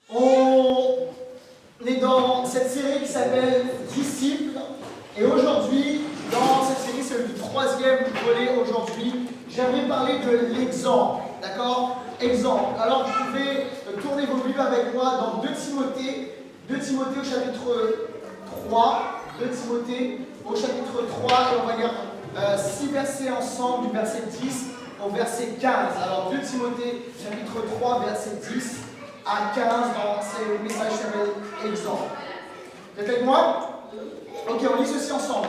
On est dans cette série qui s'appelle Disciples. Et aujourd'hui, dans cette série, c'est le troisième volet aujourd'hui, j'aimerais parler de l'exemple. D'accord? Exemple. Alors, vous pouvez tourner vos Bibles avec moi dans 2 Timothée au chapitre 3. 2 Timothée au chapitre 3, et on va lire 6 versets ensemble, du verset 10 au verset 15. Alors, 2 Timothée, chapitre 3, verset 10 à 15, dans ce message qui s'appelle Exemple. Vous êtes avec moi? Ok, on lit ceci ensemble.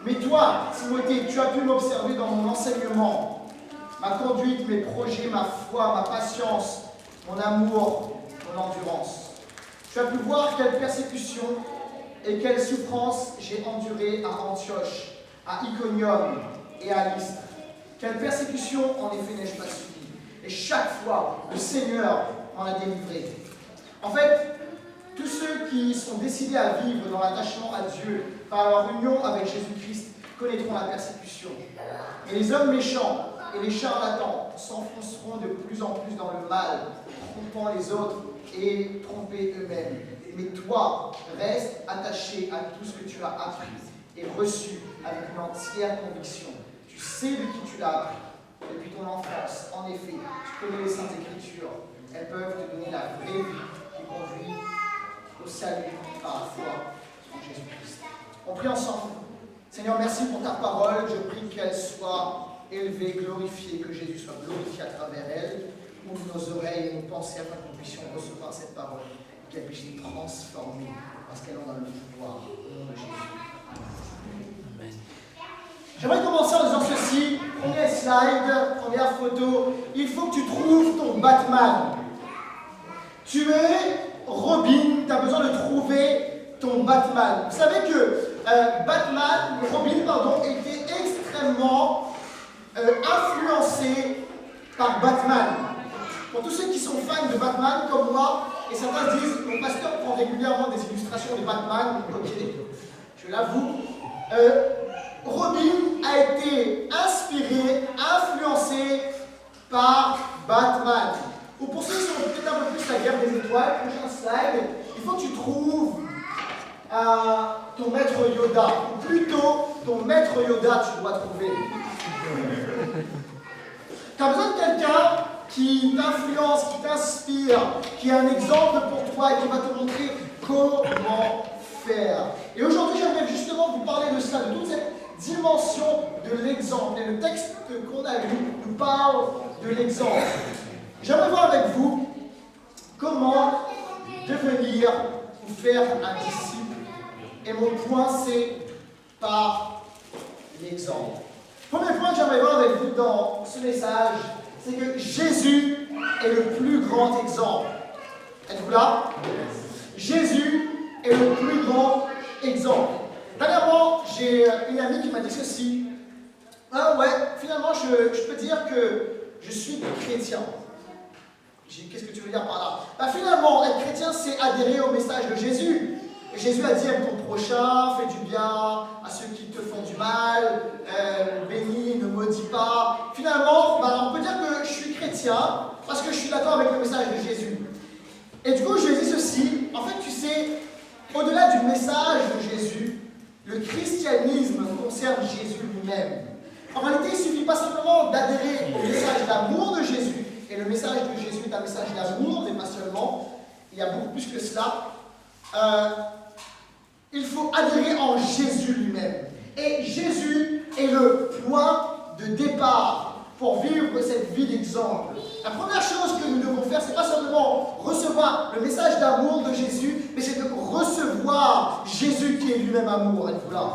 Mais toi, Timothée, tu as pu m'observer dans mon enseignement, ma conduite, mes projets, ma foi, ma patience, mon amour, mon endurance. Tu as pu voir quelle persécution et quelle souffrance j'ai endurée à Antioche, à Iconium et à Lystre. Quelle persécution, en effet, n'ai-je pas subi? Et chaque fois, le Seigneur m'en a délivré. En fait, tous ceux qui sont décidés à vivre dans l'attachement à Dieu par leur union avec Jésus-Christ connaîtront la persécution. Et les hommes méchants et les charlatans s'enfonceront de plus en plus dans le mal, trompant les autres et trompés eux-mêmes. Mais toi, reste attaché à tout ce que tu as appris et reçu avec une entière conviction. Tu sais de qui tu l'as appris depuis ton enfance. En effet, tu connais les Saintes Écritures. Elles peuvent te donner la vraie vie qui conduit au salut par la foi en Jésus-Christ. On prie ensemble. Seigneur, merci pour ta parole. Je prie qu'elle soit élevée, glorifiée, que Jésus soit glorifié à travers elle. Ouvre nos oreilles et nos pensées afin que nous puissions recevoir cette parole, qu'elle puisse nous transformer, parce qu'elle en a le pouvoir. Au nom de Jésus. Amen. J'aimerais commencer en disant ceci. Premier slide, première photo. Il faut que tu trouves ton Batman. Tu es Robin, tu as besoin de trouver ton Batman. Vous savez que Robin, était extrêmement influencé par Batman. Pour tous ceux qui sont fans de Batman, comme moi, et certains se disent, mon pasteur prend régulièrement des illustrations de Batman, ok, je l'avoue, Robin a été inspiré, influencé par Batman. Ou pour ceux qui sont peut-être un peu plus la guerre des étoiles, prochain slide, il faut que tu trouves ton maître Yoda. Ou plutôt, ton maître Yoda, tu dois trouver. Tu as besoin de quelqu'un qui t'influence, qui t'inspire, qui est un exemple pour toi et qui va te montrer comment faire. Et aujourd'hui, j'aimerais justement vous parler de cela, de toute cette dimension de l'exemple. Et le texte qu'on a lu nous parle de l'exemple. J'aimerais voir avec vous comment devenir ou faire un disciple. Et mon point, c'est par l'exemple. Premier point que j'aimerais voir avec vous dans ce message, c'est que Jésus est le plus grand exemple. Êtes-vous là? Jésus est le plus grand exemple. Dernièrement, j'ai une amie qui m'a dit ceci. Ah ouais, finalement, je peux dire que je suis chrétien. Qu'est-ce que tu veux dire par là? Finalement, être chrétien, c'est adhérer au message de Jésus. Et Jésus a dit, aime ton prochain, fais du bien à ceux qui te font du mal, bénis, ne maudis pas. Finalement, on peut dire que je suis chrétien parce que je suis d'accord avec le message de Jésus. Et du coup, je lui ai dit ceci. En fait, tu sais, au-delà du message de Jésus, le christianisme concerne Jésus lui-même. En réalité, il ne suffit pas simplement d'adhérer au message d'amour de Jésus. Et le message de Jésus est un message d'amour, mais pas seulement. Il y a beaucoup plus que cela. Il faut adhérer en Jésus lui-même. Et Jésus est le point de départ pour vivre cette vie d'exemple. La première chose que nous devons faire, ce n'est pas simplement recevoir le message d'amour de Jésus, mais c'est de recevoir Jésus qui est lui-même amour. Êtes-vous là?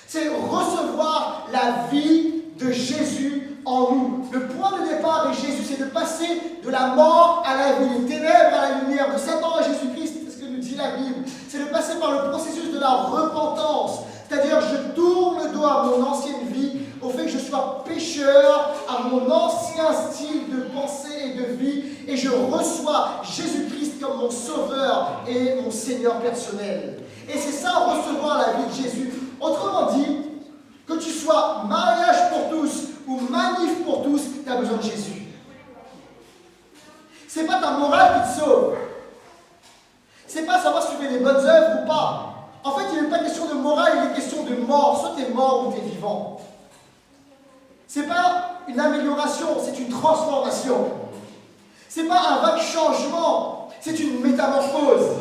C'est recevoir la vie de Jésus en nous. Le point de départ de Jésus, c'est de passer de la mort à la vie, des ténèbres à la lumière, de Satan à Jésus-Christ, c'est ce que nous dit la Bible. C'est de passer par le processus de la repentance. C'est-à-dire, je tourne le dos à mon ancienne vie, au fait que je sois pécheur, à mon ancien style de pensée et de vie, et je reçois Jésus-Christ comme mon sauveur et mon Seigneur personnel. Et c'est ça, recevoir la vie de Jésus. Autrement dit, que tu sois mariage pour tous ou manif pour tous, tu as besoin de Jésus. C'est pas ta morale qui te sauve. C'est pas savoir si tu fais des bonnes œuvres ou pas. En fait, il n'est pas question de morale, il est question de mort. Soit tu es mort ou tu es vivant. C'est pas une amélioration, c'est une transformation. C'est pas un vague changement, c'est une métamorphose.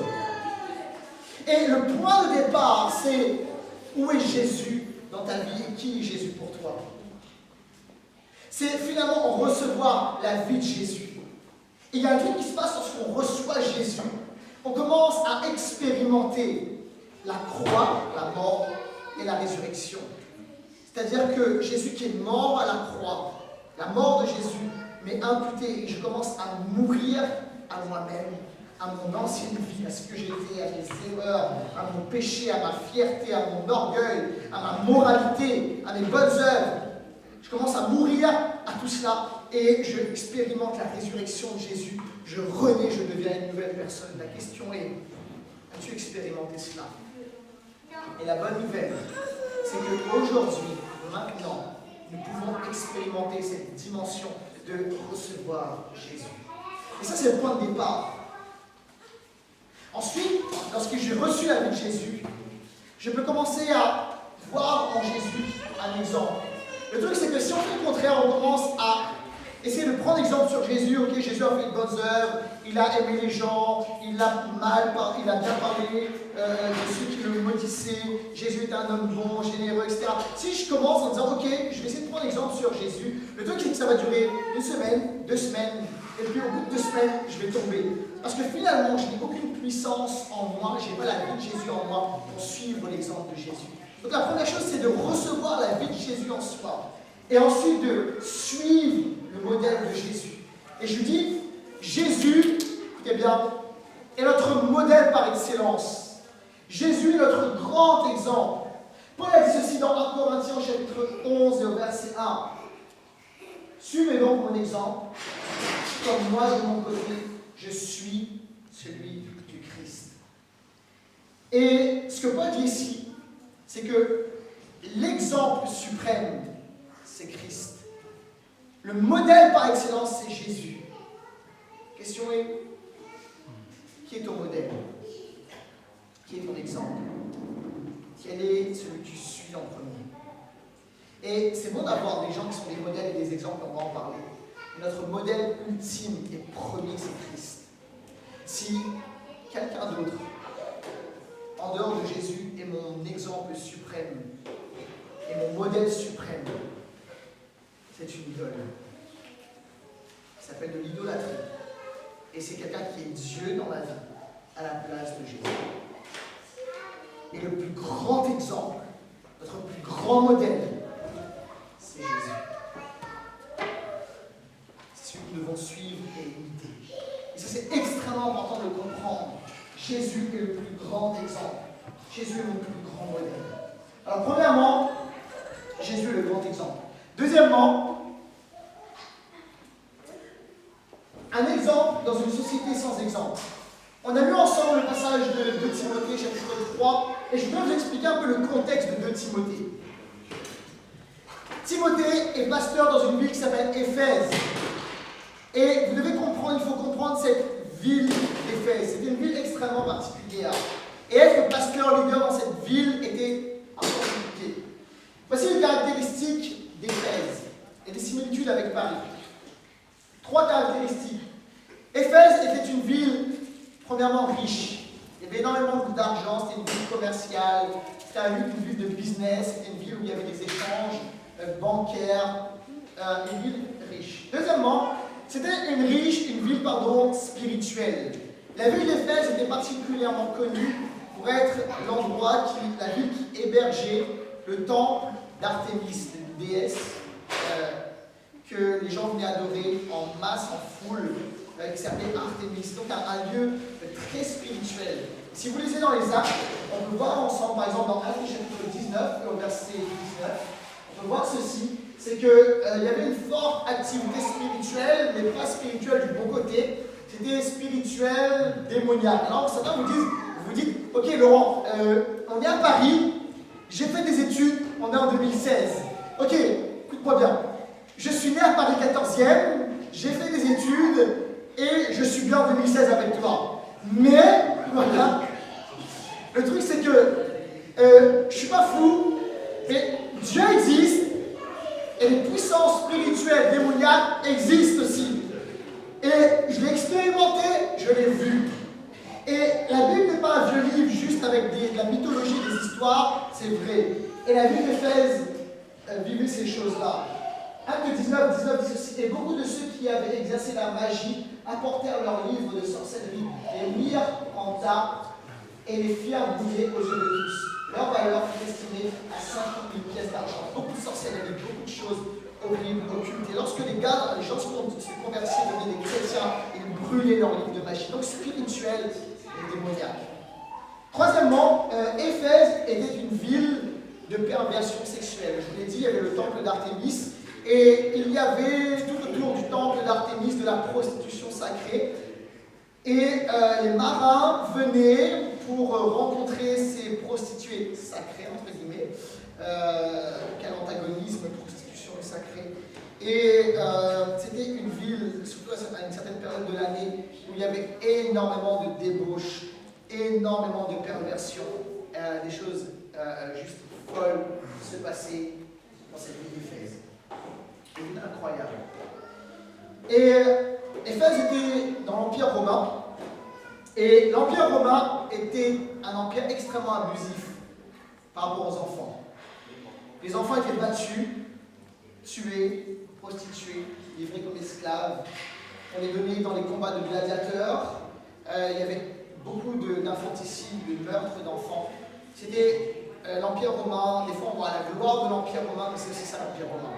Et le point de départ, c'est où est Jésus dans ta vie et qui est Jésus pour toi. C'est finalement recevoir la vie de Jésus. Et il y a un truc qui se passe lorsqu'on reçoit Jésus. On commence à expérimenter la croix, la mort et la résurrection. C'est-à-dire que Jésus qui est mort à la croix, la mort de Jésus m'est imputée et je commence à mourir à moi-même, à mon ancienne vie, à ce que j'étais, à mes erreurs, à mon péché, à ma fierté, à mon orgueil, à ma moralité, à mes bonnes œuvres. Je commence à mourir à tout cela et je expérimente la résurrection de Jésus. Je renais, je deviens une nouvelle personne. La question est, as-tu expérimenté cela? Et la bonne nouvelle, c'est qu'aujourd'hui, maintenant, nous pouvons expérimenter cette dimension de recevoir Jésus. Et ça, c'est le point de départ. Ensuite, lorsque j'ai reçu la vie de Jésus, je peux commencer à voir en Jésus un exemple. Le truc, c'est que si on fait le contraire, on commence à essayer de prendre exemple sur Jésus. Ok, Jésus a fait de bonnes œuvres, il a aimé les gens, il a bien parlé de ceux qui le maudissaient, Jésus est un homme bon, généreux, etc. Si je commence en disant, ok, je vais essayer de prendre exemple sur Jésus, le truc, c'est que ça va durer 1 semaine, 2 semaines, et puis au bout de 2 semaines, je vais tomber. Parce que finalement, je n'ai aucune puissance en moi, je n'ai pas la vie de Jésus en moi pour suivre l'exemple de Jésus. Donc la première chose, c'est de recevoir la vie de Jésus en soi. Et ensuite de suivre le modèle de Jésus. Et je lui dis, Jésus, écoutez bien, est notre modèle par excellence. Jésus est notre grand exemple. Paul a dit ceci dans 1 Corinthiens chapitre 11 et au verset 1. Suivez donc mon exemple, comme moi de mon côté, je suis celui du Christ. Et ce que Paul dit ici, c'est que l'exemple suprême, c'est Christ. Le modèle par excellence, c'est Jésus. La question est, qui est ton modèle? Qui est ton exemple? Quel est celui que tu suis en premier? Et c'est bon d'avoir des gens qui sont des modèles et des exemples, on va en parler. Mais notre modèle ultime et premier, c'est Christ. Si quelqu'un d'autre, en dehors de Jésus, est mon exemple suprême, et mon modèle suprême, c'est une idole. Ça s'appelle de l'idolâtrie. Et c'est quelqu'un qui est Dieu dans la vie, à la place de Jésus. Et le plus grand exemple, notre plus grand modèle, c'est Jésus. C'est celui que nous devons suivre et imiter. Et ça, c'est extrêmement important de le comprendre. Jésus est le plus grand exemple. Jésus est le plus grand modèle. Alors, premièrement, Jésus est le grand exemple. Deuxièmement, un exemple dans une société sans exemple. On a lu ensemble le passage de 2 Timothée, chapitre 3, et je vais vous expliquer un peu le contexte de 2 Timothée. Timothée est pasteur dans une ville qui s'appelle Éphèse. Et vous devez comprendre, il faut comprendre cette ville d'Éphèse. C'était une ville extrêmement particulière. Et être pasteur leader dans cette ville était un peu compliqué. Voici les caractéristiques d'Éphèse et des similitudes avec Paris. 3 caractéristiques. Éphèse était une ville, premièrement, riche. Il y avait énormément d'argent, c'était une ville commerciale, c'était une ville de business, c'était une ville où il y avait des échanges bancaires, une ville riche. Deuxièmement, c'était une ville spirituelle. La ville d'Éphèse était particulièrement connue pour être l'endroit, la ville qui hébergeait le temple d'Artémis, une déesse que les gens venaient adorer en masse, en foule, qui s'appelait Artémis. Donc un lieu très spirituel. Si vous lisez dans les Actes, on peut voir ensemble, par exemple dans Actes chapitre 19, au verset 19, on peut voir ceci, c'est qu'il y avait une forte activité spirituelle, mais pas spirituelle du bon côté, c'était spirituel démoniaque. Alors certains vous dites, ok Laurent, on est à Paris, j'ai fait des études, on est en 2016. Ok, écoute-moi bien. Je suis né à Paris 14e, j'ai fait des études, et je suis bien en 2016 avec toi. Mais, voilà, le truc c'est que je suis pas fou, mais Dieu existe et les puissances spirituelles démoniaques existent aussi. Et je l'ai expérimenté, je l'ai vu. Et la Bible n'est pas un vieux livre juste avec de la mythologie, des histoires, c'est vrai. Et la ville d'Éphèse vivait ces choses-là. Acte 19 dit ceci: et beaucoup de ceux qui avaient exercé la magie apportèrent leurs livres de sorcellerie, les mirent en tas et les firent brûler aux yeux de tous. Leur valeur fut estimée à 50 000 pièces d'argent. Beaucoup de sorcellerie, beaucoup de choses horribles, occultes. Et lorsque les gens se convertissaient, devenaient des chrétiens, ils brûlaient leurs livres de magie. Donc spirituel et démoniaque. Troisièmement, Éphèse était une ville de perversion sexuelle. Je vous l'ai dit, il y avait le temple d'Artémis. Et il y avait tout autour du temple d'Artémis de la prostitution sacrée. Et les marins venaient pour rencontrer ces prostituées sacrées, entre guillemets. Quel antagonisme, prostitution et sacrée. Et c'était une ville, surtout à une certaine période de l'année, où il y avait énormément de débauches, énormément de perversions, des choses juste folles se passaient dans cette ville d'Éphèse. Une ville incroyable. Et Éphèse était dans l'Empire romain. Et l'Empire romain était un empire extrêmement abusif par rapport aux enfants. Les enfants étaient battus, tués, prostitués, livrés comme esclaves. On les donnait dans les combats de gladiateurs. Il y avait beaucoup d'infanticides, de meurtres d'enfants. C'était l'Empire romain. Des fois, on voit la gloire de l'Empire romain, mais c'est aussi ça l'Empire romain.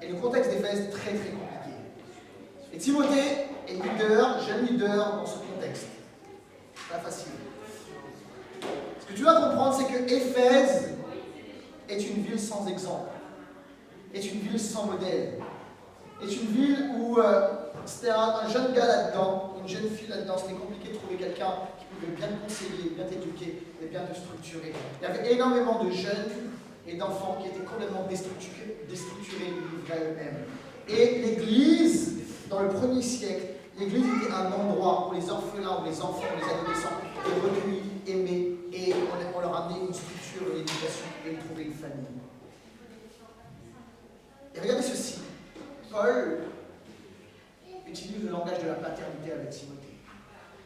Et le contexte d'Éphèse est très très compliqué. Et Timothée est leader, jeune leader dans ce contexte. C'est pas facile. Ce que tu dois comprendre, c'est que Éphèse est une ville sans exemple, est une ville sans modèle, est une ville où c'était un jeune gars là-dedans, une jeune fille là-dedans. C'était compliqué de trouver quelqu'un qui pouvait bien te conseiller, bien t'éduquer et bien te structurer. Il y avait énormément de jeunes et d'enfants qui étaient complètement déstructurés, livrés à eux-mêmes. Et l'Église, dans le 1er siècle, l'Église était un endroit où les orphelins, où les enfants, où les adolescents étaient recueillis, aimés, et on leur amenait une structure, une éducation, et ils trouvaient une famille. Et regardez ceci, Paul utilise le langage de la paternité avec Timothée.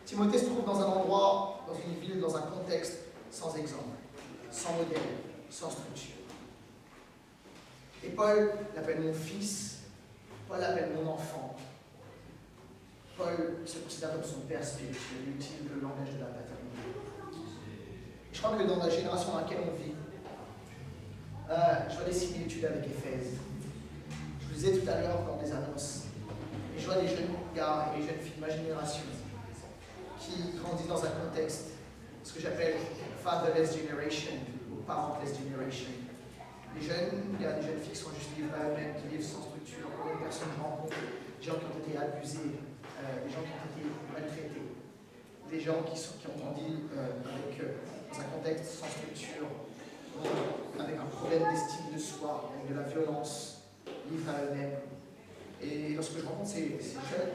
Timothée se trouve dans un endroit, dans une ville, dans un contexte sans exemple, sans modèle, sans structure. Et Paul l'appelle mon fils, Paul l'appelle mon enfant. Paul se considère comme son père spirituel, il utilise le langage de la paternité. Et je crois que dans la génération dans laquelle on vit, je vois des similitudes avec Éphèse. Je vous disais tout à l'heure dans des annonces, et je vois des jeunes gars et des jeunes filles de ma génération qui grandissent dans un contexte, ce que j'appelle fatherless generation ou parentless generation. Les jeunes gars, des jeunes filles qui sont juste livrés à eux-mêmes, qui vivent sans structure, combien de personnes rencontrent, des gens qui ont été abusés, des gens qui ont été maltraités, des gens qui ont grandi dans un contexte sans structure, avec un problème d'estime de soi, avec de la violence, livrés à eux-mêmes. Et lorsque je rencontre ces jeunes,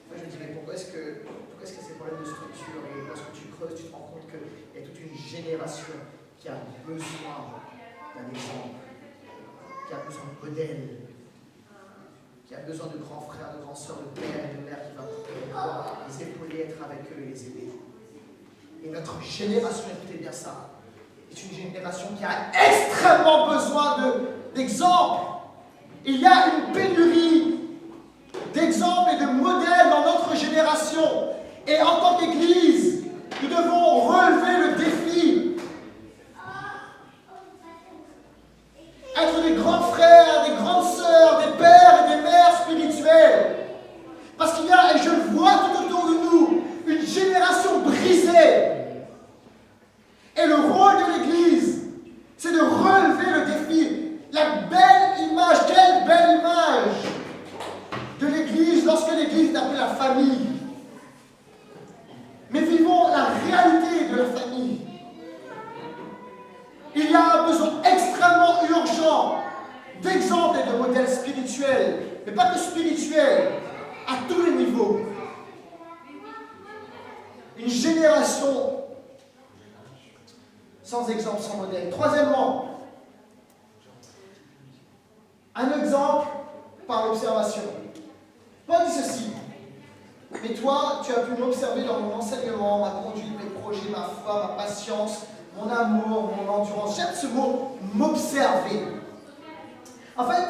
moi je me dis, mais pourquoi est-ce qu'il y a ces problèmes de structure? Et lorsque tu creuses, tu te rends compte qu'il y a toute une génération qui a besoin d'un exemple, qui a besoin de modèles, qui a besoin de grands frères, de grands sœurs, de pères et de mères qui va pouvoir les épauler, être avec eux et les aider. Et notre génération, écoutez bien ça, est une génération qui a extrêmement besoin d'exemples. Il y a une pénurie d'exemples et de modèles dans notre génération. Et en tant qu'Église, nous devons relever le défi. Être des grands frères, des grandes sœurs, des pères et des mères spirituels. Parce qu'il y a, et je le vois tout autour de nous, une génération brisée. Et le rôle de l'Église, c'est de relever le défi. La belle image, quelle belle image de l'Église lorsque l'Église est appelée la famille. Mais vivons la réalité de la famille. Il y a un besoin extrêmement urgent d'exemples et de modèles spirituels, mais pas que spirituels, à tous les niveaux. Une génération sans exemple, sans modèle. Troisièmement, un exemple par l'observation. Paul dit ceci. Mais toi, tu as pu m'observer dans mon enseignement, ma conduite, mes projets, ma foi, ma patience, mon amour, mon endurance. J'aime ce mot, m'observer. En fait,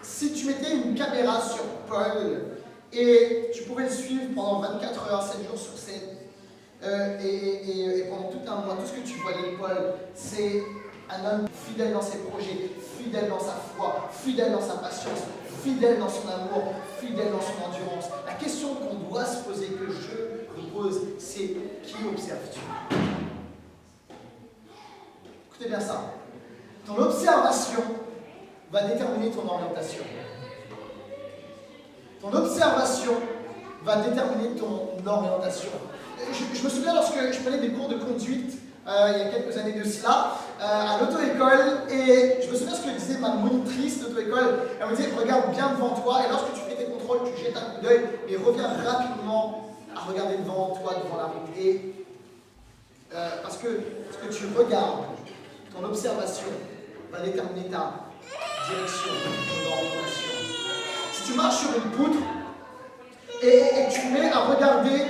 si tu mettais une caméra sur Paul et tu pouvais le suivre pendant 24 heures, 7 jours sur 7, et pendant tout un mois, tout ce que tu voyais, Paul, c'est un homme fidèle dans ses projets, fidèle dans sa foi, fidèle dans sa patience, fidèle dans son amour, fidèle dans son endurance. La question qu'on doit se poser, que je me pose, c'est qui observes-tu? Écoutez bien ça. Ton observation va déterminer ton orientation. Ton observation va déterminer ton orientation. Je me souviens lorsque je prenais des cours de conduite il y a quelques années de cela, à l'auto-école, et je me souviens ce que disait ma monitrice d'auto-école. Elle me disait, regarde bien devant toi, et lorsque tu fais tes contrôles, tu jettes un coup d'œil, et reviens rapidement à regarder devant toi, devant la route. Et parce que ce que tu regardes, ton observation, va déterminer ta direction, ton orientation. Si tu marches sur une poutre, et tu mets à regarder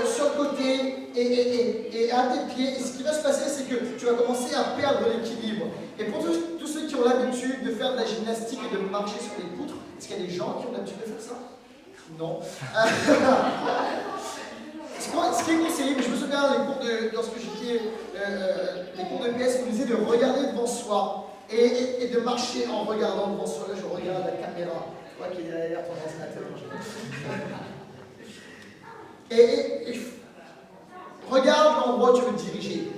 sur le côté et à tes pieds, et ce qui va se passer, c'est que tu vas commencer à perdre l'équilibre. Et pour tous ceux qui ont l'habitude de faire de la gymnastique et de marcher sur les poutres, est-ce qu'il y a des gens qui ont l'habitude de faire ça? Non. Ce qui est conseillé, mais je me souviens lorsque j'étais les cours de PS, on nous disait de regarder devant soi et de marcher en regardant devant soi. Là, je regarde la caméra. Tu vois qu'il y a derrière ton ordinateur. Et regarde l'endroit où tu veux te diriger.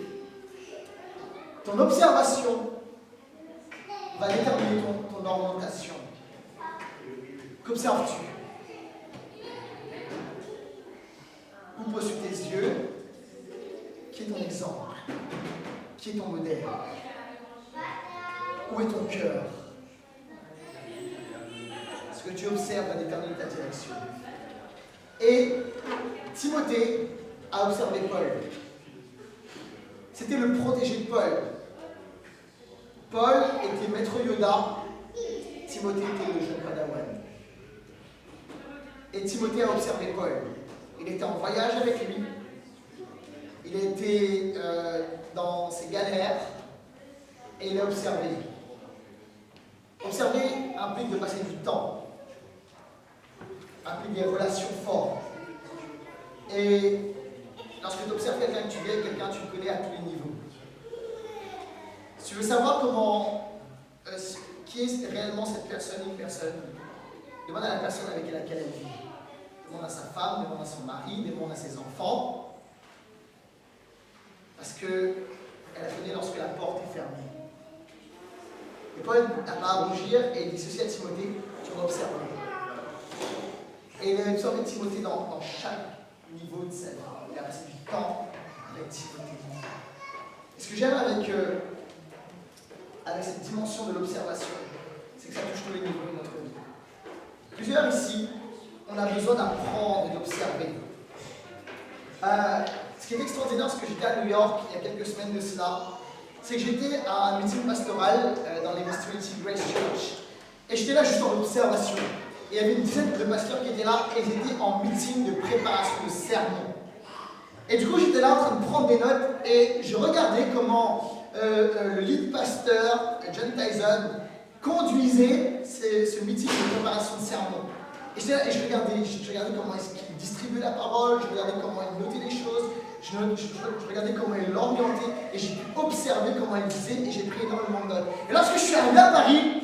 Ton observation va déterminer ton orientation. Qu'observes-tu? Ouvre sur tes yeux. Qui est ton exemple? Qui est ton modèle? Où est ton cœur? Ce que tu observes va déterminer ta direction. Et Timothée a observé Paul. C'était le protégé de Paul. Paul était maître Yoda, Timothée était le jeune padawan. Et Timothée a observé Paul. Il était en voyage avec lui. Il était dans ses galères et il a observé. Observer implique de passer du temps, implique des relations fortes. Et lorsque tu observes quelqu'un que tu vis, quelqu'un tu le connais à tous les niveaux. Si tu veux savoir qui est réellement cette personne, une personne, demande à la personne avec laquelle elle vit. Demande à sa femme, demande à son mari, demande à ses enfants. Parce qu'elle a donné lorsque la porte est fermée. Et Paul n'a pas à rougir et il dit ceci à Timothée, tu vas observer. Et il a observé Timothée dans chaque niveau de sa vie. Il a passé du temps avec Timothée. Et ce que j'aime avec cette dimension de l'observation, c'est que ça touche tous les niveaux de notre vie. Plusieurs ici, on a besoin d'apprendre et d'observer. Ce qui est extraordinaire, c'est que j'étais à New York il y a quelques semaines de cela, c'est que j'étais à un meeting pastoral dans l'Investimenti Grace Church. Et j'étais là juste en observation. Et il y avait une dizaine de pasteurs qui étaient là et ils étaient en meeting de préparation de sermon. Et du coup, j'étais là en train de prendre des notes et je regardais comment le lead pasteur, John Tyson, conduisait ce meeting de préparation de sermon. Et j'étais là et je regardais comment il distribuait la parole, je regardais comment il notait les choses, je regardais comment il l'orientait et j'ai pu observer comment il disait et j'ai pris énormément de notes. Et lorsque je suis arrivé à Paris,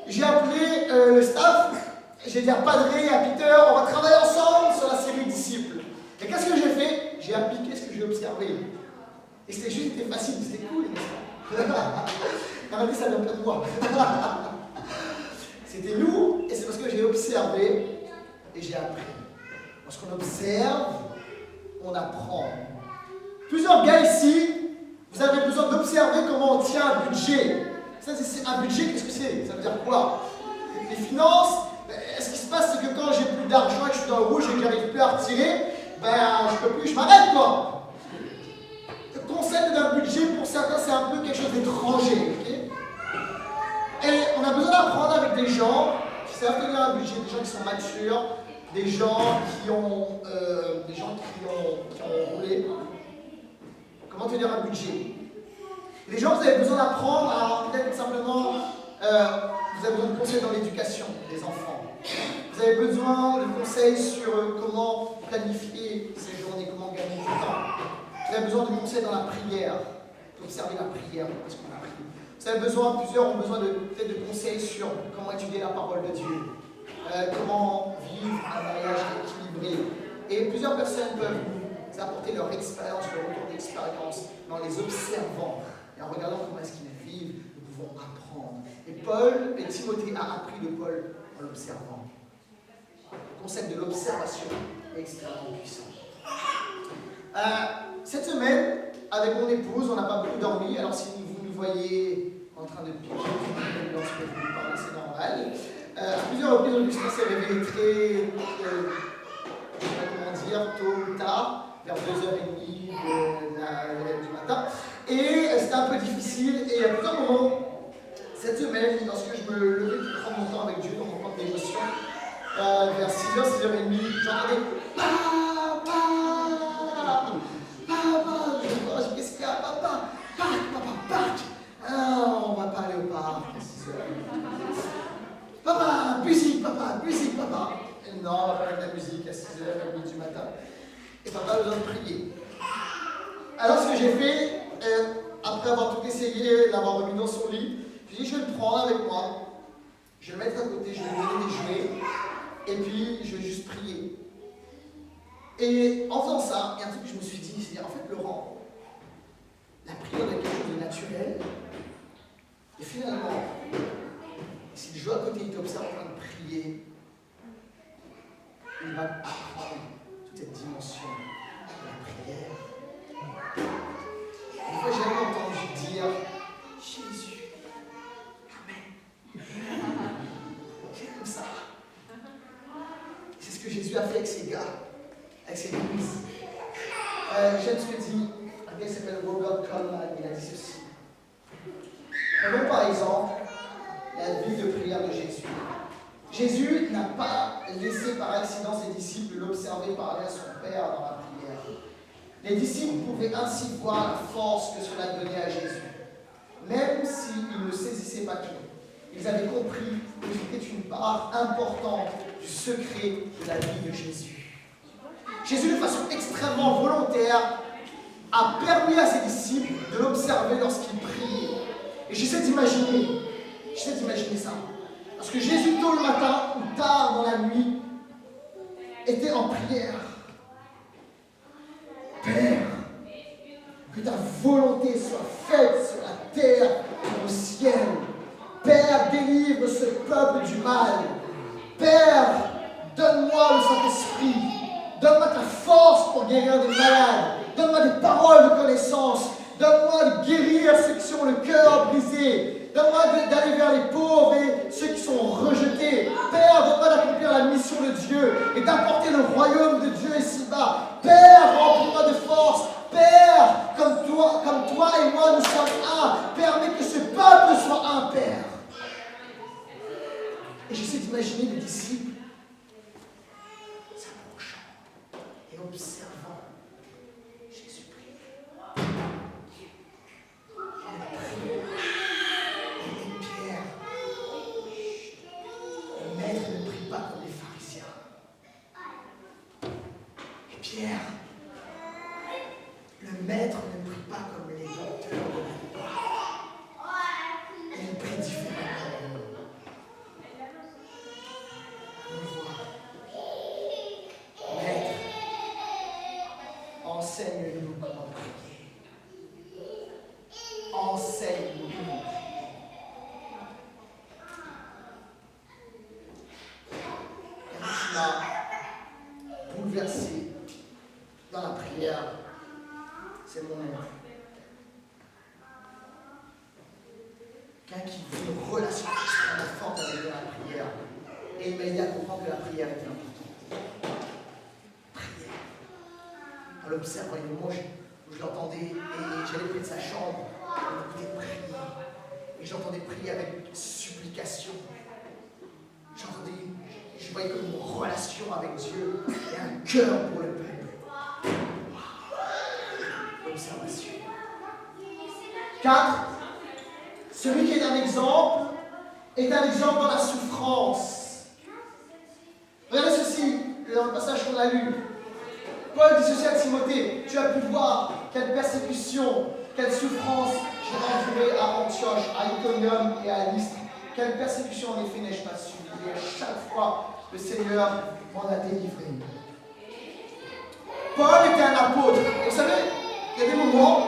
j'ai appelé le staff, j'ai dit à Padre et à Peter, on va travailler ensemble sur la série Disciples. Et qu'est-ce que j'ai fait? J'ai appliqué ce que j'ai observé. Et c'était facile, c'était cool. En réalité, ça vient pas de moi. C'était lourd et c'est parce que j'ai observé et j'ai appris. Lorsqu'on observe, on apprend. Plusieurs gars ici, vous avez besoin d'observer comment on tient un budget. Ça, c'est un budget, qu'est-ce que c'est? Ça veut dire quoi? Les finances, ce qui se passe, c'est que quand j'ai plus d'argent et que je suis dans le rouge et que j'arrive plus à retirer, ben je peux plus, je m'arrête quoi. Le concept d'un budget pour certains c'est un peu quelque chose d'étranger. Okay? Et on a besoin d'apprendre avec des gens qui savent tenir un budget, des gens qui sont matures, des gens qui ont roulé. Comment tenir un budget? Les gens, vous avez besoin d'apprendre à peut-être simplement, vous avez besoin de conseils dans l'éducation des enfants. Vous avez besoin de conseils sur comment planifier ces journées, comment gagner du temps. Vous avez besoin de conseils dans la prière, observer la prière, parce qu'on a prié. Vous avez besoin, plusieurs ont besoin peut-être de conseils sur comment étudier la parole de Dieu, comment vivre un mariage équilibré. Et plusieurs personnes peuvent vous apporter leur expérience, leur retour d'expérience, en les observant et en regardant comment est-ce qu'ils vivent, nous pouvons apprendre. Et Paul et Timothée a appris de Paul en l'observant. Le concept de l'observation est extrêmement puissant. Cette semaine, avec mon épouse, on n'a pas beaucoup dormi. Alors si vous nous voyez en train de piquer lorsque je vous parle, c'est normal. À plusieurs reprises, Augustin s'est réveillé très, tôt ou tard, vers 2h30 du matin. Et c'était un peu difficile. Et à plusieurs moments, cette semaine, lorsque je me levais pour prendre mon temps avec Dieu dans mon temps de dévotion, vers 6h, 6h30, j'entendais Papa! Je dis qu'est-ce qu'il y a? Papa! Parc! Ah, on va pas aller au parc à 6h. Papa! Musique, papa! Et non, on va pas mettre de la musique à 6h30 du matin. Et papa a besoin de prier. Alors, ce que j'ai fait, après avoir tout essayé, l'avoir remis dans son lit, j'ai dit je vais le prendre avec moi, je vais le mettre à côté, je vais lui donner des jouets, et puis je vais juste prier. Et en faisant ça, il y a un truc que je me suis dit, c'est en fait, Laurent, la prière est quelque chose de naturel, et finalement, si le joue à côté, il t'observe en train de prier, il va apprendre toute cette dimension de la prière. Une fois, j'ai entendu dire Jésus, Amen. C'est comme ça. C'est ce que Jésus a fait avec ses gars, avec ses églises. J'aime ce que dit un gars qui s'appelle Robert Coleman, il a dit ceci. Prenons par exemple la vie de prière de Jésus. Jésus n'a pas laissé par accident ses disciples l'observer parler à son Père dans la prière. Les disciples pouvaient ainsi voir la force que cela donnait à Jésus. Même s'ils ne saisissaient pas tout, ils avaient compris que c'était une part importante du secret de la vie de Jésus. Jésus, de façon extrêmement volontaire, a permis à ses disciples de l'observer lorsqu'il priait. Et j'essaie d'imaginer ça. Parce que Jésus, tôt le matin ou tard dans la nuit, était en prière. Père, que ta volonté soit faite sur la terre et au ciel. Père, délivre ce peuple du mal. Père, donne-moi le Saint-Esprit. Donne-moi ta force pour guérir des malades. Donne-moi des paroles de connaissance. Donne-moi de guérir ceux qui ont le cœur brisé. Donne-moi d'aller vers les pauvres et ceux qui sont rejetés. Père, donne-moi d'accomplir la mission de Dieu et d'apporter le royaume de Dieu ici-bas. Père, remplis-moi de force. Père, comme toi et moi, nous sommes un. Permets que ce peuple soit un, Père. Et j'essaie d'imaginer les disciples s'approchant et observant Jésus prier. Et Pierre, le maître ne prie pas comme les pharisiens. Et Pierre, le maître ne prie pas comme les docteurs de la loi. Il prie différemment. Maître, enseigne-nous comment prier. Enseigne-nous comment prier. Et ce qui m'a bouleversé dans la prière, c'est mon oncle. Quelqu'un qui vit une relation extrêmement forte avec la prière. Et il m'a aidé à comprendre que la prière était importante. en l'observant. Et moi, je l'entendais et j'allais près de sa chambre. Et il prier. Et j'entendais prier avec supplication. Je voyais comme une relation avec Dieu et un cœur pour le peuple. Observation. 4. Celui qui est un exemple dans la souffrance. Regardez ceci, dans le passage qu'on a lu. Paul dit ceci à Timothée: tu as pu voir quelle persécution, quelle souffrance j'ai endurée à Antioche, à Iconium et à Lystre. Quelle persécution en effet n'ai-je pas subi? Et à chaque fois, le Seigneur m'en a délivré. Paul était un apôtre. Et vous savez, il y a des moments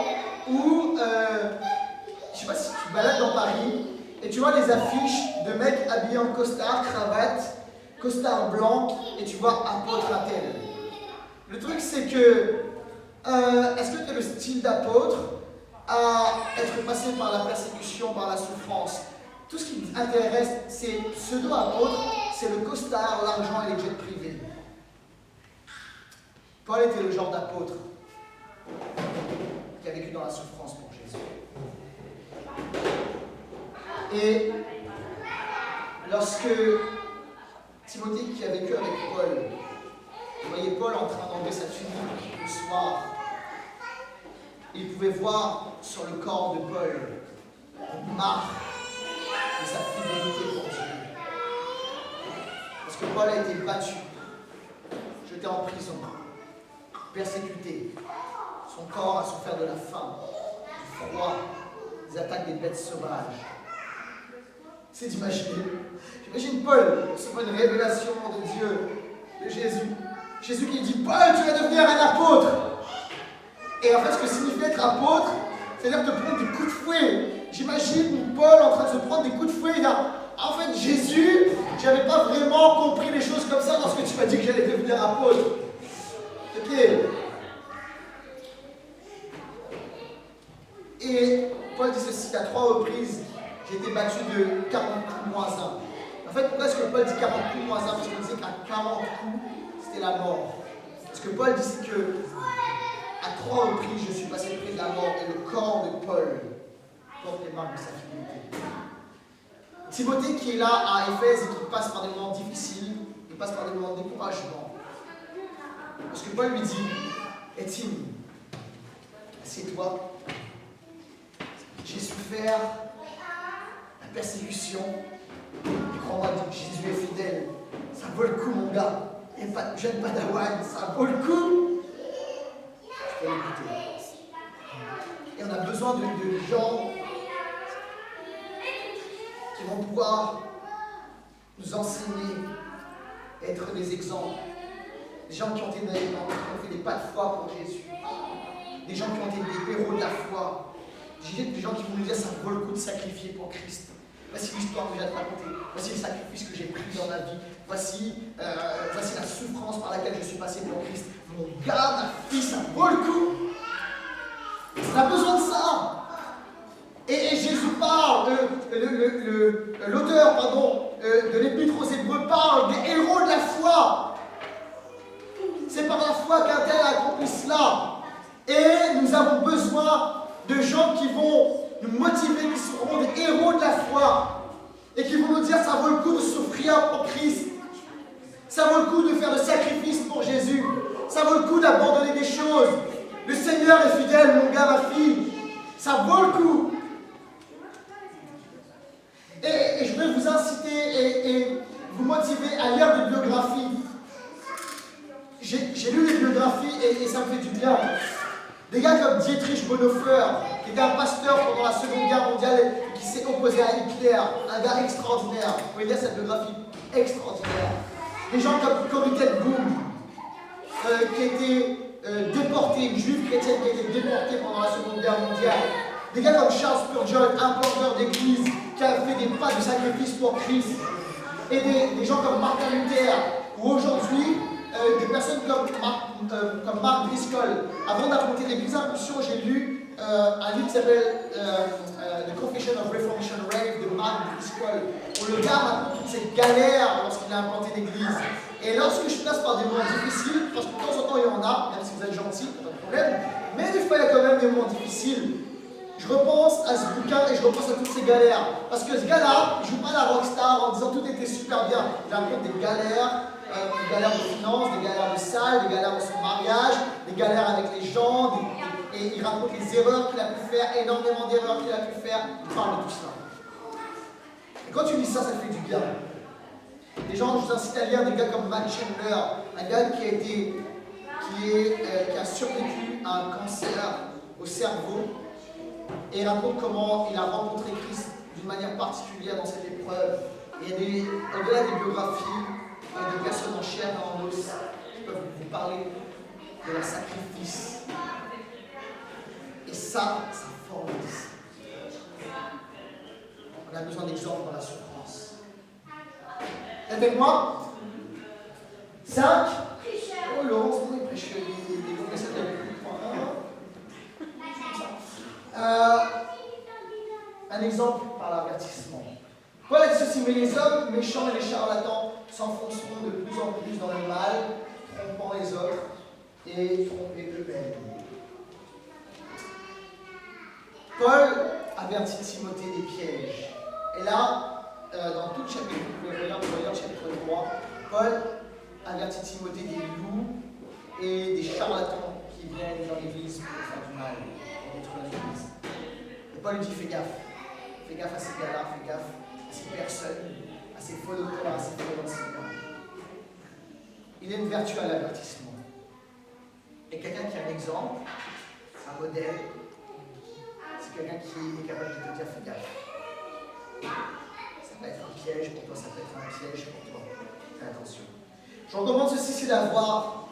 où, je ne sais pas si tu te balades dans Paris, et tu vois des affiches de mecs habillés en costard, cravate, costard blanc, et tu vois apôtre à tel. Le truc, c'est que, est-ce que tu as le style d'apôtre à être passé par la persécution, par la souffrance? Tout ce qui t'intéresse, c'est pseudo-apôtre, c'est le costard, l'argent et les jets privés. Paul était le genre d'apôtre qui a vécu dans la souffrance pour Jésus. Et lorsque Timothée, qui a vécu avec Paul, voyait Paul en train d'enlever sa tunique le soir, il pouvait voir sur le corps de Paul une marque de sa fidélité pour Dieu. Parce que Paul a été battu, jeté en prison, persécuté. Son corps a souffert de la faim, du froid, des attaques des bêtes sauvages. C'est d'imaginer. J'imagine Paul, c'est une révélation de Dieu, de Jésus. Jésus qui dit: Paul, tu vas devenir un apôtre. Et en fait, ce que signifie être apôtre, c'est-à-dire te prendre des coups de fouet. J'imagine Paul en train de se prendre des coups de fouet. En fait, Jésus, je n'avais pas vraiment compris les choses comme ça lorsque tu m'as dit que j'allais devenir apôtre. Ok. Et Paul dit ceci: à 3 reprises, j'ai été battu de 40 coups moins 1. En fait, pourquoi est-ce que Paul dit 40 coups moins 1? Parce qu'il disait qu'à 40 coups, c'était la mort. Ce que Paul dit, c'est que à 3 reprises, je suis passé près de la mort et le corps de Paul porte les marques de sa fidélité. Timothée, qui est là à Éphèse et qui passe par des moments difficiles, il passe par des moments de découragement. Parce que Paul lui dit: Étienne, assieds-toi. J'ai souffert la persécution. Et crois-moi, Jésus est fidèle. Ça vaut le coup, mon gars. Et pas jeune padawan, ça vaut le coup. Je peux l'écouter. Et on a besoin de gens qui vont pouvoir nous enseigner, être des exemples. Des gens qui ont fait des pas de foi pour Jésus. Des gens qui ont été des héros de la foi. Des gens qui vont nous dire: ça vaut le coup de sacrifier pour Christ. Voici l'histoire que j'ai à te raconter. Voici le sacrifice que j'ai pris dans ma vie. Voici la souffrance par laquelle je suis passé pour Christ. Mon gars, ma fille, ça vaut le coup. On a besoin de ça. Et Jésus parle, l'auteur de l'Épître aux Hébreux parle des héros de la foi. C'est par la foi qu'un tel a accompli cela. Et nous avons besoin de gens qui vont nous motiver, qui seront des héros de la foi et qui vont nous dire: ça vaut le coup de souffrir pour Christ, ça vaut le coup de faire le sacrifice pour Jésus, ça vaut le coup d'abandonner des choses. Le Seigneur est fidèle, mon gars, ma fille, ça vaut le coup. Et je vais vous inciter et vous motiver à lire des biographies. J'ai lu des biographies et ça me fait du bien. Des gars comme Dietrich Bonhoeffer, qui était un pasteur pendant la Seconde Guerre mondiale et qui s'est opposé à Hitler, un gars extraordinaire. Vous pouvez lire cette biographie extraordinaire. Des gens comme Corrie ten Boom, qui a été déportée, une juive chrétienne qui a été déportée pendant la Seconde Guerre mondiale. Des gars comme Charles Spurgeon, un planteur d'église, qui a fait des pas de sacrifice pour Christ. Et des gens comme Martin Luther, ou aujourd'hui, des personnes comme Mark Driscoll. Avant d'affronter l'église Impulsion, j'ai lu un livre qui s'appelle The Confession of Reformation Rave de Mark Driscoll, où le gars raconte toutes ses galères lorsqu'il a implanté l'église. Et lorsque je passe par des moments difficiles, parce que de temps en temps il y en a, même si vous êtes gentil, pas de problème, mais des fois il y a quand même des moments difficiles, je repense à ce bouquin et je repense à toutes ces galères. Parce que ce gars-là, il ne joue pas la rockstar en disant tout était super bien. Il raconte des galères de finances, des galères de salle, des galères dans son mariage, des galères avec les gens, et il raconte les erreurs qu'il a pu faire, énormément d'erreurs qu'il a pu faire. Il parle de tout ça. Et quand tu lis ça, ça te fait du bien. Des gens, je vous incite à lire des gars comme Matt Chandler, un gars qui a survécu à un cancer au cerveau, et il raconte comment il a rencontré Christ d'une manière particulière dans cette épreuve. Et il y a au-delà des biographies, des personnes en chair et en os qui peuvent vous parler de leur sacrifice. Et ça forme les disciples. On a besoin d'exemples dans la souffrance. Avec moi 5. Oh Laurence, comment il prêche les confesseurs de un exemple par l'avertissement. Paul a dit ceci, mais les hommes méchants et les charlatans s'enfonceront de plus en plus dans le mal, trompant les autres et trompés eux-mêmes. Paul avertit Timothée des pièges. Et là, dans tout le chapitre, vous pouvez relire le chapitre 3, Paul avertit Timothée des loups et des charlatans qui viennent dans l'église pour faire du mal, pour détruire l'église. Et Paul lui dit, fais gaffe à ces gars-là, fais gaffe à ces personnes, à ces faux docteurs, à ces faux enseignants. Il y a une vertu à l'avertissement. Et quelqu'un qui a un exemple, un modèle, c'est quelqu'un qui est capable de te dire, fais gaffe. Ça peut être un piège pour toi, ça peut être un piège pour toi. Fais attention. Je recommande ceci, c'est d'avoir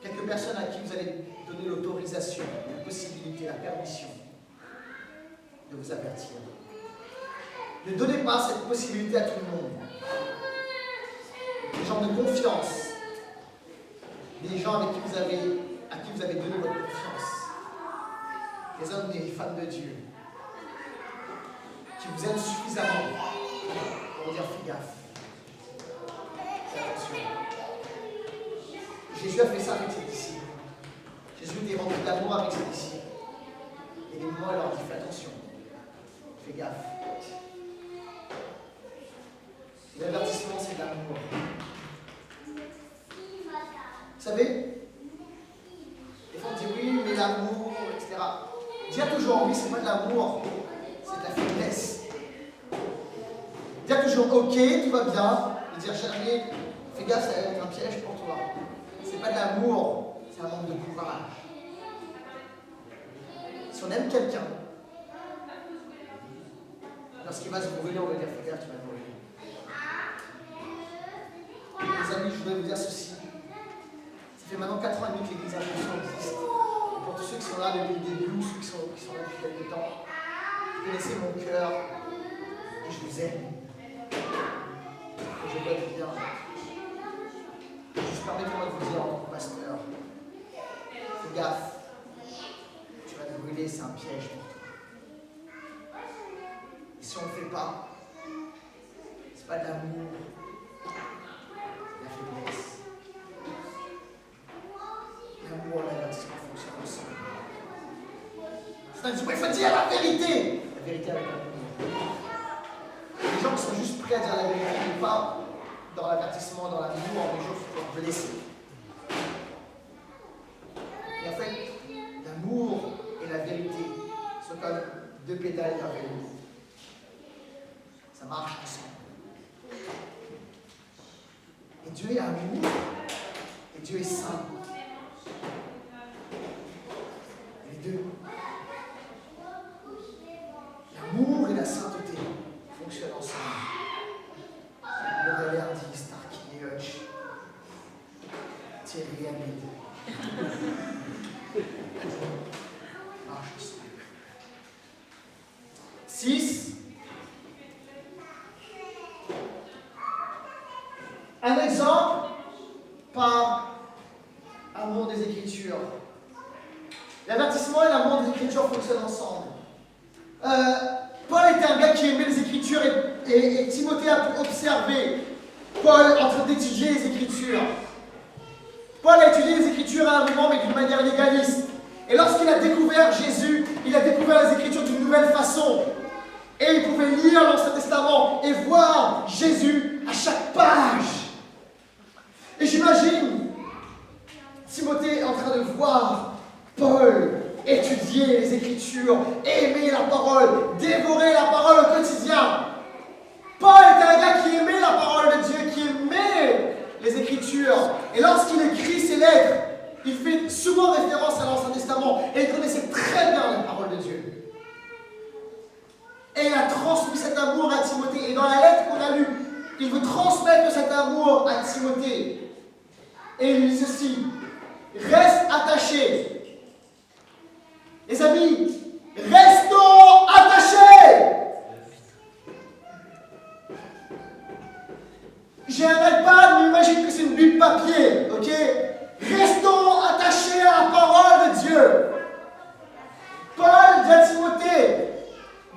quelques personnes à qui vous allez donner l'autorisation, la possibilité, la permission de vous avertir. Ne donnez pas cette possibilité à tout le monde. Des gens de confiance, des gens à qui vous avez donné votre confiance, des hommes, des femmes de Dieu, qui vous aiment suffisamment pour dire fais gaffe. Fais attention. Jésus a fait ça avec ses disciples. Jésus était rempli d'amour avec ses disciples. Et des moments, il leur dit fais attention. Fais gaffe. L'avertissement, c'est de l'amour. Vous savez, des fois on dit oui, mais l'amour, etc. Dire toujours oui, c'est pas de l'amour, c'est de la faiblesse. Dire toujours ok, tout va bien, et dire chérie, fais gaffe, ça va être un piège pour toi. C'est pas de l'amour, c'est un manque de courage. Si on aime quelqu'un, lorsqu'il va se brûler, on va dire fais gaffe, tu vas te brûler. Les amis, je voudrais vous dire ceci. Ça fait maintenant 4 ans et demi que l'église Impulsion existe. Et pour tous ceux qui sont là depuis le début, ou ceux qui sont là depuis quelques temps, vous connaissez mon cœur et je vous aime. Et je veux être bien. Juste permettez-moi de vous dire en tant que pasteur, fais gaffe, tu vas te brûler, c'est un piège pour toi. Et si on ne le fait pas, c'est pas de l'amour. La faiblesse. L'amour et l'avertissement fonctionnent ensemble. Il faut dire la vérité. La vérité avec l'amour. Les gens qui sont juste prêts à dire la vérité, mais pas dans l'avertissement, dans l'amour, les gens sont blessés. Et en fait, l'amour et la vérité sont comme 2 pédales d'un vélo. Ça marche ensemble. Et Dieu est amour, et Dieu est saint. Les deux. L'amour et la sainteté fonctionnent ensemble. Laurel Hardy, Starkey Hutch, Thierry Hamid. Marche ensemble. 6. Un exemple par amour des Écritures. L'avertissement et l'amour des Écritures fonctionnent ensemble. Paul était un gars qui aimait les Écritures et Timothée a pu observer Paul en train d'étudier les Écritures. Paul a étudié les Écritures à un moment, mais d'une manière légaliste. Et lorsqu'il a découvert Jésus, il a découvert les Écritures d'une nouvelle façon. Et il pouvait lire l'Ancien Testament et voir Jésus à chaque page. Et j'imagine Timothée en train de voir Paul étudier les Écritures, aimer la parole, dévorer la parole au quotidien. Paul était un gars qui aimait la parole de Dieu, qui aimait les Écritures. Et lorsqu'il écrit ses lettres, il fait souvent référence à l'Ancien Testament et il connaissait très bien la parole de Dieu. Et il a transmis cet amour à Timothée. Et dans la lettre qu'on a lue, il veut transmettre cet amour à Timothée. Et il lui dit ceci: reste attaché. Les amis, restons attachés. J'ai un iPad, mais imagine que c'est une Bible papier, ok? Restons attachés à la parole de Dieu. Paul dit à Timothée: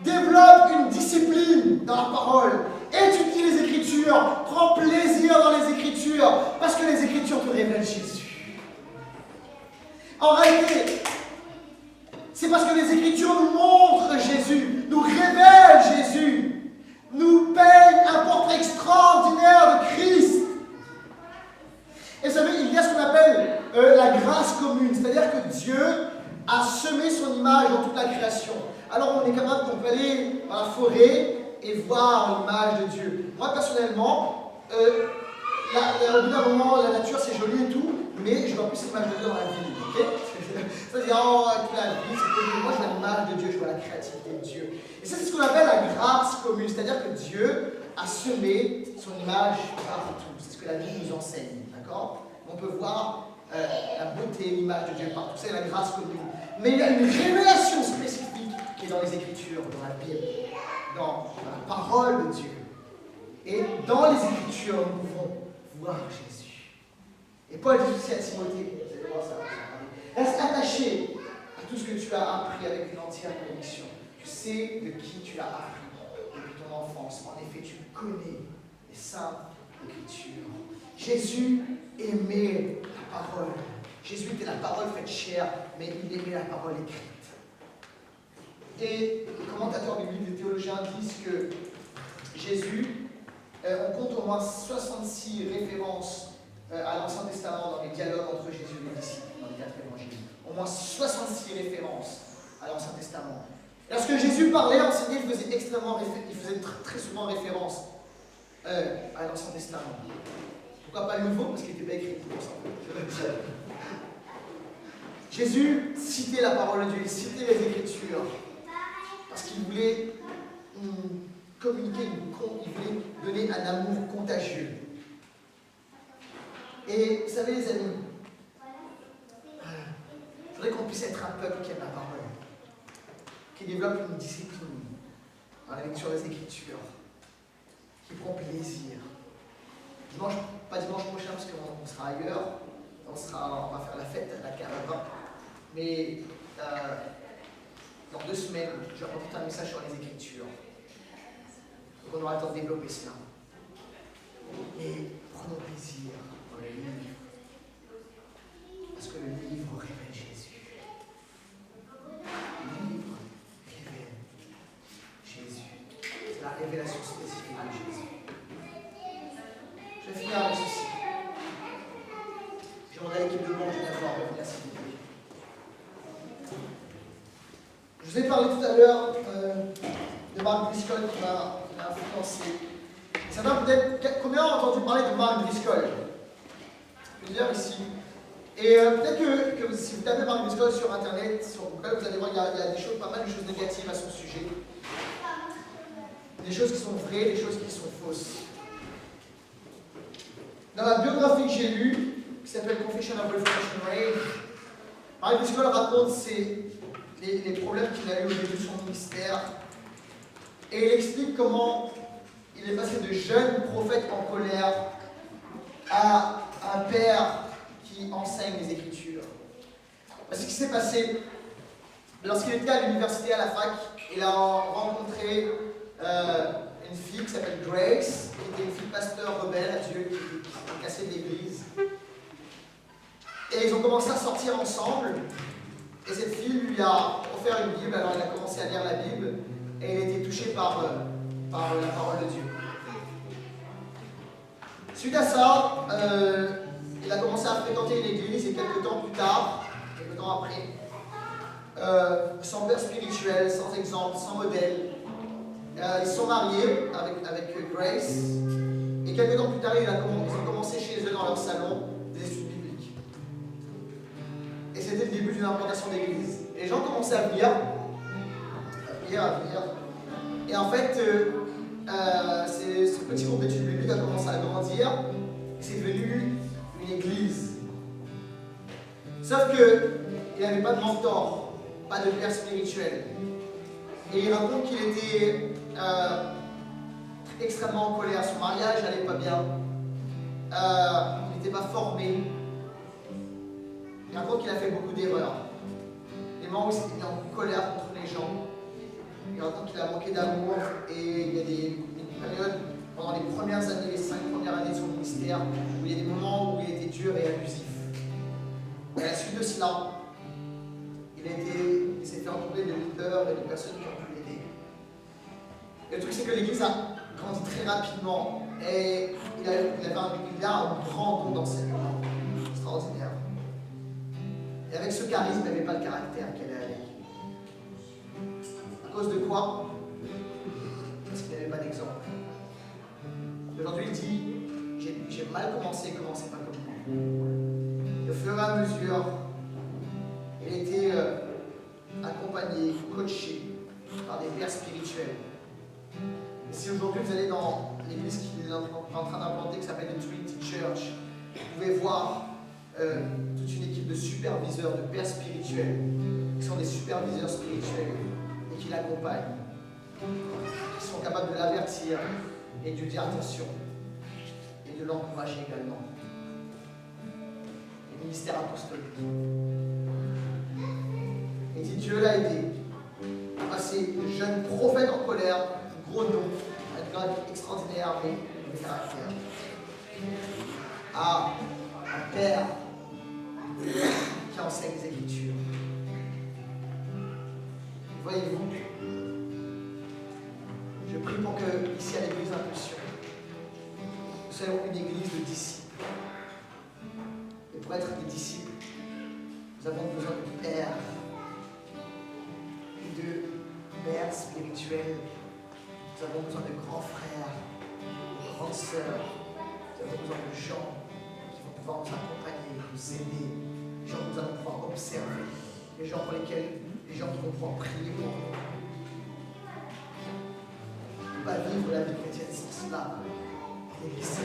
développe une discipline dans la parole. Étudie les Écritures. Prends plaisir dans les Écritures. Parce que les Écritures te révèlent Jésus. En réalité, c'est parce que les Écritures nous montrent Jésus, nous révèlent Jésus, nous peignent un portrait extraordinaire de Christ. Et vous savez, il y a ce qu'on appelle la grâce commune. C'est-à-dire que Dieu a semé son image dans toute la création. Alors on est capable, on peut aller dans la forêt et voir l'image de Dieu. Moi personnellement, au bout d'un moment, la nature c'est joli et tout, mais je vois plus l'image de Dieu dans la ville. Okay? C'est-à-dire, toute la vie, c'est moi je vois l'image de Dieu, je vois la créativité de Dieu. Et ça c'est ce qu'on appelle la grâce commune, c'est-à-dire que Dieu a semé son image partout. C'est ce que la Bible nous enseigne, d'accord? On peut voir la beauté, l'image de Dieu partout, c'est la grâce commune. Mais il y a une révélation spécifique qui est dans les Écritures, dans la Bible, dans la parole de Dieu. Et dans les Écritures, nous pouvons voir Jésus. Et Paul dit aussi à Timothée, vous allez voir ça, reste attaché à tout ce que tu as appris avec une entière conviction. Tu sais de qui tu as appris depuis ton enfance. En effet, tu connais les saintes Écritures. Jésus aimait la parole. Jésus était la parole faite chair, mais il aimait la parole écrite. Et les commentateurs bibliques, les théologiens disent que Jésus, on compte au moins 66 références à l'Ancien Testament dans les dialogues entre Jésus et les disciples, dans les 4 évangiles. Au moins 66 références à l'Ancien Testament. Et lorsque Jésus parlait, enseignait, il faisait très souvent référence à l'Ancien Testament. Pourquoi pas le Nouveau? Parce qu'il n'était pas écrit pour ça. Jésus citait la parole de Dieu, il citait les Écritures. Parce qu'il voulait communiquer, il voulait donner un amour contagieux. Et vous savez les amis, je voudrais qu'on puisse être un peuple qui aime la parole, qui développe une discipline dans la lecture des Écritures, qui prend plaisir. Pas dimanche prochain parce qu'on sera ailleurs, on va faire la fête à la caravane, mais dans 2 semaines, je vais apporter un message sur les Écritures. Donc on aura le temps de développer cela. Et prenons plaisir dans le livre. Parce que le livre révèle Jésus. Le livre révèle Jésus. C'est la révélation spécifique de Jésus. Je vais finir avec ceci. Je demande à l'équipe de louange de pouvoir revenir s'il vous plaît. Je vous ai parlé tout à l'heure de Mark Driscoll qui m'a influencé. Certains peut-être, combien ont entendu parler de Mark Driscoll? Plusieurs ici. Et peut-être que si vous tapez Mark Driscoll sur internet, sur Google, vous allez voir qu'il y a des choses, pas mal de choses négatives à son sujet. Des choses qui sont vraies, des choses qui sont fausses. Dans la biographie que j'ai lue, qui s'appelle Confession of Reformation Rage, Mark Driscoll raconte les problèmes qu'il a eu au début de son ministère. Et il explique comment il est passé de jeune prophète en colère à un père qui enseigne les Écritures. Parce que ce qui s'est passé, lorsqu'il était à l'université, à la fac, il a rencontré une fille qui s'appelle Grace, qui était une fille pasteur rebelle à Dieu. et ils ont commencé à sortir ensemble. Et cette fille lui a offert une Bible, alors il a commencé à lire la Bible, et il a été touché par la parole de Dieu. Suite à ça, il a commencé à fréquenter une église, et quelques temps plus tard, quelques temps après, sans père spirituel, sans exemple, sans modèle, ils se sont mariés avec Grace, et quelques temps plus tard, ils ont commencé chez eux dans leur salon des études bibliques. Et c'était le début d'une implantation d'église. Et les gens commençaient à venir. Et en fait, ce petit groupe d'études bibliques a commencé à grandir. Et c'est devenu une église. Sauf qu'il n'avait pas de mentor, pas de père spirituel. Et il raconte qu'il était extrêmement en colère. Son mariage n'allait pas bien. Il n'était pas formé. Il raconte qu'il a fait beaucoup d'erreurs. Des moments où il était en colère contre les gens. Il raconte qu'il a manqué d'amour. Et il y a des périodes, pendant les premières années, les 5 premières années de son ministère, où il y a des moments où il était dur et abusif. Et à la suite de cela, il s'est fait entourer de leaders et de personnes qui ont pu l'aider. Et le truc, c'est que l'église a grandi très rapidement. Et il a un grand don d'enseignement extraordinaire. Et avec ce charisme, il n'avait pas le caractère qu'elle est avec. À cause de quoi? Parce qu'il n'avait pas d'exemple. Aujourd'hui, il dit, j'ai mal commencé, commencez pas comme moi. Et au fur et à mesure, il était accompagné, coaché par des pères spirituels. Et si aujourd'hui vous allez dans l'église qu'il est en train d'implanter, qui s'appelle The Trinity Church, vous pouvez voir toute une équipe de superviseurs, de pères spirituels, qui sont des superviseurs spirituels et qui l'accompagnent, qui sont capables de l'avertir et de lui dire attention et de l'encourager également. Le ministère apostolique. Et dit Dieu l'a aidé à passer de jeune prophète en colère, gros nom, un grade extraordinaire mais de caractère, à un père qui enseigne les Écritures. Voyez-vous, je prie pour que, ici à l'église Impulsion, nous soyons une église de disciples. Et pour être des disciples, nous avons besoin de pères et de mères spirituelles. Nous avons besoin de grands frères, de grandes sœurs. Nous avons besoin de gens qui vont pouvoir nous accompagner, nous aider, des gens que nous allons pouvoir observer, des gens pour lesquels, des gens qui vont pouvoir prier pour nous. Ne pas vivre la vie chrétienne sans cela. L'église